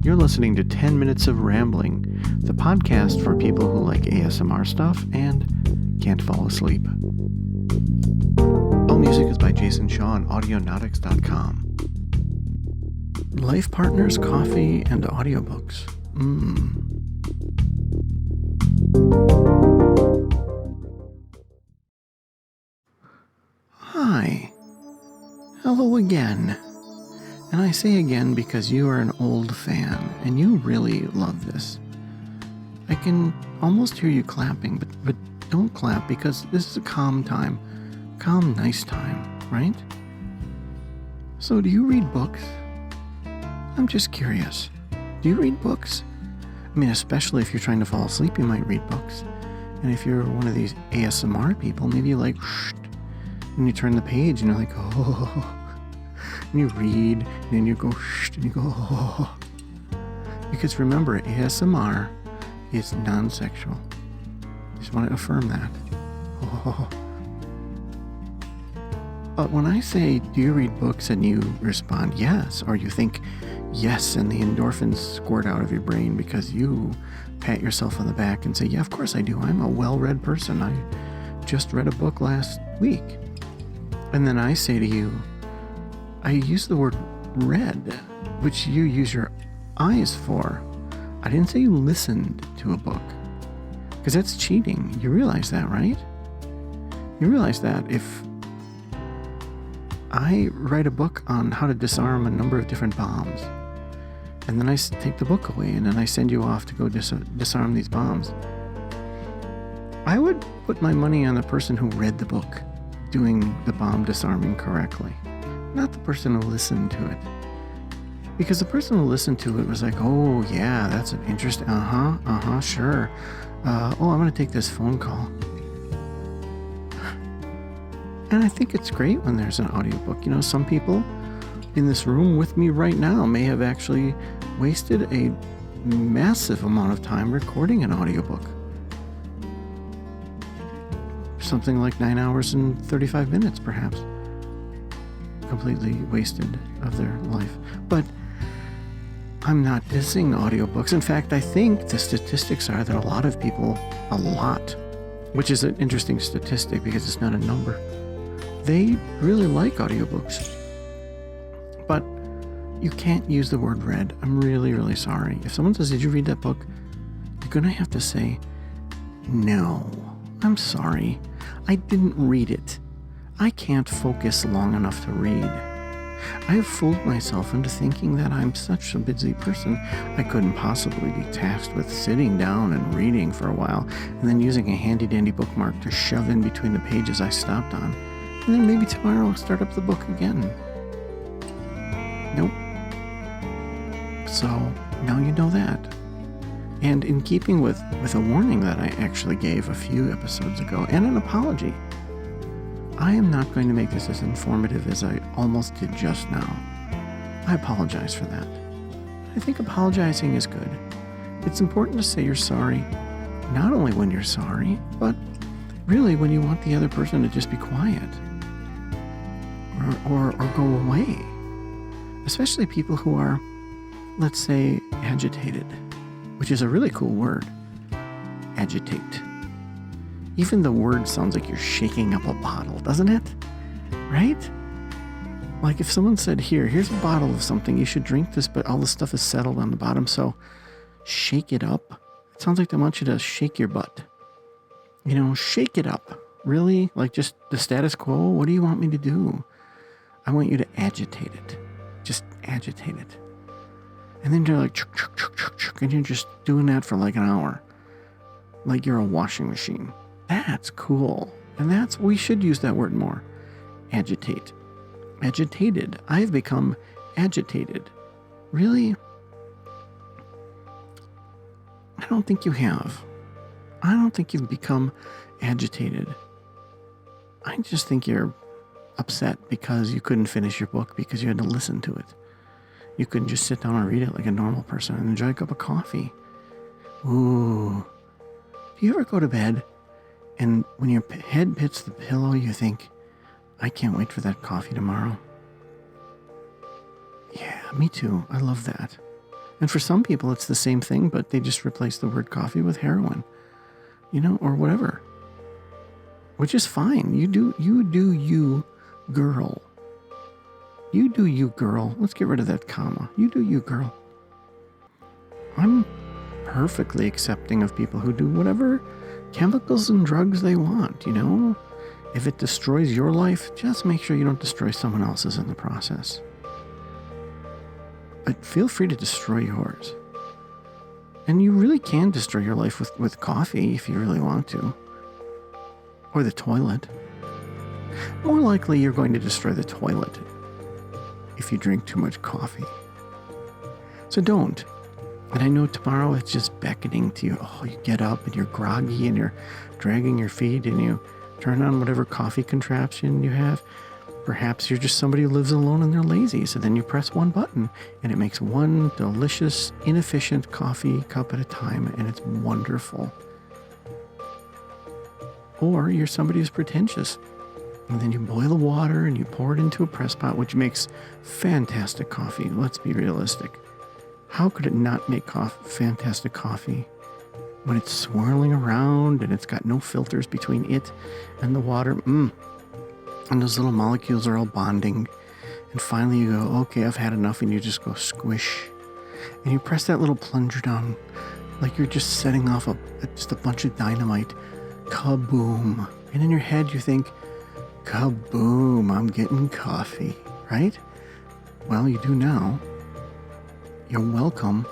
You're listening to 10 Minutes of Rambling, the podcast for people who like ASMR stuff and can't fall asleep. All music is by Jason Shaw on Audionautics.com. Life partners, coffee, and audiobooks. Hi. Hello again. And I say again because you are an old fan and you really love this. I can almost hear you clapping, but don't clap because this is a calm time. Calm, nice time, right? So do you read books? I'm just curious. Do you read books? I mean, especially if you're trying to fall asleep, you might read books. And if you're one of these ASMR people, maybe you like, shh, and you turn the page and you're like, oh. And you read, and then you go, shh, and you go, oh. Because remember, ASMR is non-sexual. Just want to affirm that. Oh. But when I say, do you read books, and you respond yes, or you think yes, and the endorphins squirt out of your brain because you pat yourself on the back and say, yeah, of course I do. I'm a well-read person. I just read a book last week. And then I say to you, I use the word read, which you use your eyes for. I didn't say you listened to a book, because that's cheating. You realize that, right? You realize that if I write a book on how to disarm a number of different bombs, and then I take the book away, and then I send you off to go disarm these bombs, I would put my money on the person who read the book doing the bomb disarming correctly, not the person who listened to it. Because the person who listened to it was like, oh yeah, that's an interesting, sure. I'm going to take this phone call. And I think it's great when there's an audiobook. You know, some people in this room with me right now may have actually wasted a massive amount of time recording an audiobook. Something like 9 hours and 35 minutes, perhaps. Completely wasted of their life. But I'm not dissing audiobooks. In fact, I think the statistics are that a lot, which is an interesting statistic because it's not a number, they really like audiobooks. But you can't use the word read. I'm really, really sorry. If someone says, did you read that book? You're going to have to say, no, I'm sorry. I didn't read it. I can't focus long enough to read. I have fooled myself into thinking that I'm such a busy person, I couldn't possibly be tasked with sitting down and reading for a while, and then using a handy-dandy bookmark to shove in between the pages I stopped on, and then maybe tomorrow I'll start up the book again. Nope. So, now you know that. And in keeping with a warning that I actually gave a few episodes ago, and an apology, I am not going to make this as informative as I almost did just now. I apologize for that. I think apologizing is good. It's important to say you're sorry, not only when you're sorry, but really when you want the other person to just be quiet or go away. Especially people who are, let's say, agitated, which is a really cool word. Agitate. Even the word sounds like you're shaking up a bottle, doesn't it? Right? Like if someone said, here's a bottle of something, you should drink this, but all the stuff is settled on the bottom, so shake it up. It sounds like they want you to shake your butt. You know, shake it up. Really? Like just the status quo? What do you want me to do? I want you to agitate it. Just agitate it. And then you're like, chuk, chuk, chuk, chuk, chuk, and you're just doing that for like an hour. Like you're a washing machine. That's cool. And we should use that word more. Agitate. Agitated. I've become agitated. Really? I don't think you have. I don't think you've become agitated. I just think you're upset because you couldn't finish your book because you had to listen to it. You couldn't just sit down and read it like a normal person and enjoy a cup of coffee. Ooh. Do you ever go to bed and when your head hits the pillow, you think, I can't wait for that coffee tomorrow? Yeah, me too. I love that. And for some people, it's the same thing, but they just replace the word coffee with heroin, or whatever, which is fine. You do you, girl. You do you, girl. Let's get rid of that comma. You do you, girl. I'm perfectly accepting of people who do whatever chemicals and drugs they want, If it destroys your life, just make sure you don't destroy someone else's in the process. But feel free to destroy yours. And you really can destroy your life with coffee if you really want to. Or the toilet. More likely you're going to destroy the toilet if you drink too much coffee. So don't. And I know tomorrow it's just beckoning to you. Oh, you get up and you're groggy and you're dragging your feet and you turn on whatever coffee contraption you have. Perhaps you're just somebody who lives alone and they're lazy. So then you press one button and it makes one delicious, inefficient coffee cup at a time, and it's wonderful. Or you're somebody who's pretentious. And then you boil the water and you pour it into a press pot, which makes fantastic coffee. Let's be realistic. How could it not make fantastic coffee when it's swirling around and it's got no filters between it and the water? And those little molecules are all bonding. And finally you go, okay, I've had enough, and you just go squish. And you press that little plunger down like you're just setting off just a bunch of dynamite. Kaboom. And in your head you think, kaboom, I'm getting coffee, right? Well, you do now. You're welcome.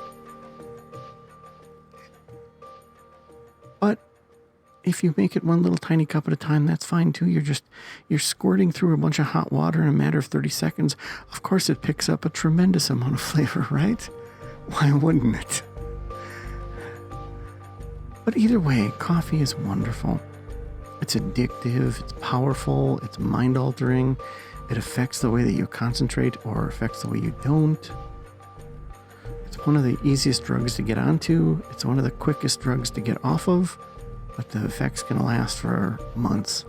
But if you make it one little tiny cup at a time, that's fine too. You're squirting through a bunch of hot water in a matter of 30 seconds. Of course, it picks up a tremendous amount of flavor, right? Why wouldn't it? But either way, coffee is wonderful. It's addictive, it's powerful, it's mind-altering. It affects the way that you concentrate or affects the way you don't. It's one of the easiest drugs to get onto. It's one of the quickest drugs to get off of. But the effects can last for months.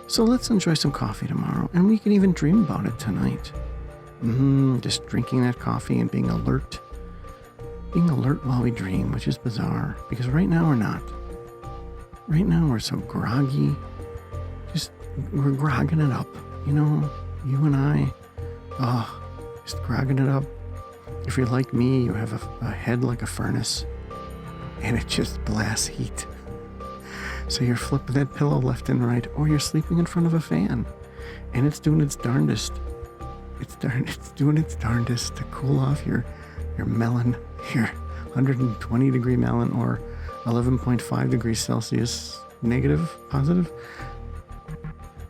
So let's enjoy some coffee tomorrow, and we can even dream about it tonight. Just drinking that coffee and being alert. Being alert while we dream, which is bizarre, because right now we're not. Right now we're so groggy. We're grogging it up, you and I. Just grogging it up. If you're like me, you have a head like a furnace, and it just blasts heat. So you're flipping that pillow left and right, or you're sleeping in front of a fan, and it's doing its darndest. It's doing its darndest to cool off your melon, your 120 degree melon, or 11.5 degrees Celsius, negative, positive.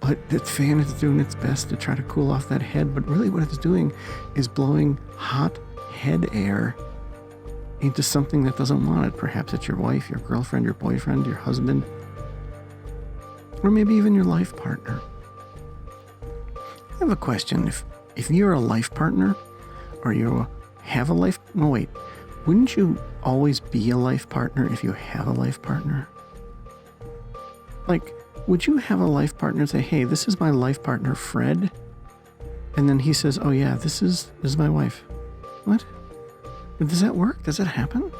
But that fan is doing its best to try to cool off that head, but really what it's doing is blowing hot head air into something that doesn't want it. Perhaps it's your wife, your girlfriend, your boyfriend, your husband, or maybe even your life partner. I have a question. If you're a life partner, or you have a life... No, wait. Wouldn't you always be a life partner if you have a life partner? Like, would you have a life partner and say, hey, this is my life partner, Fred? And then he says, oh yeah, this is my wife. What? Does that work? Does that happen?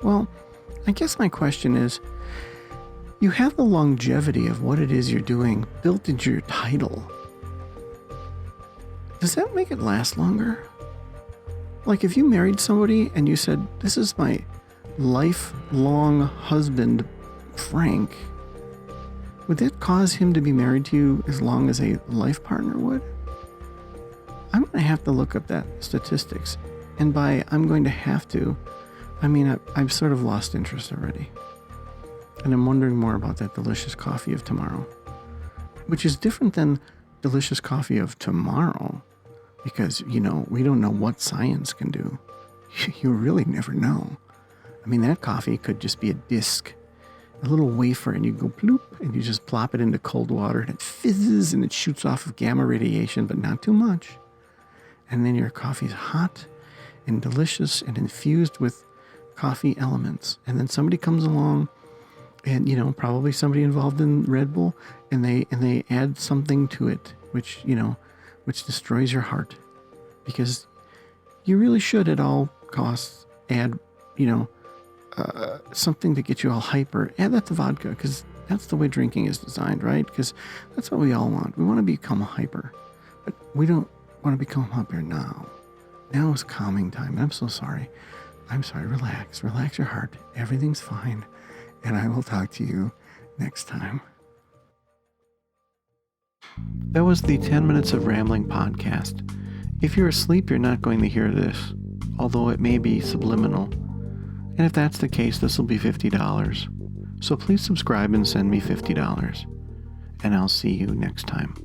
Well, I guess my question is, you have the longevity of what it is you're doing built into your title. Does that make it last longer? Like if you married somebody and you said, this is my lifelong husband, Frank, would that cause him to be married to you as long as a life partner would? I'm going to have to look up that statistics. And by I'm going to have to, I mean I've sort of lost interest already. And I'm wondering more about that delicious coffee of tomorrow, which is different than delicious coffee of tomorrow, because, we don't know what science can do. You really never know. I mean, that coffee could just be a disc, a little wafer, and you go bloop, and you just plop it into cold water, and it fizzes, and it shoots off of gamma radiation, but not too much. And then your coffee is hot and delicious and infused with coffee elements. And then somebody comes along, and probably somebody involved in Red Bull, and they add something to it, which destroys your heart, because you really should at all costs add, something to get you all hyper. Add that to vodka, because that's the way drinking is designed, right? Because that's what we all want. We want to become hyper, but we don't want to become hyper now. Now is calming time. I'm so sorry. I'm sorry. Relax your heart. Everything's fine. And I will talk to you next time. That was the 10 Minutes of Rambling podcast. If you're asleep, you're not going to hear this, although it may be subliminal. And if that's the case, this will be $50. So please subscribe and send me $50. And I'll see you next time.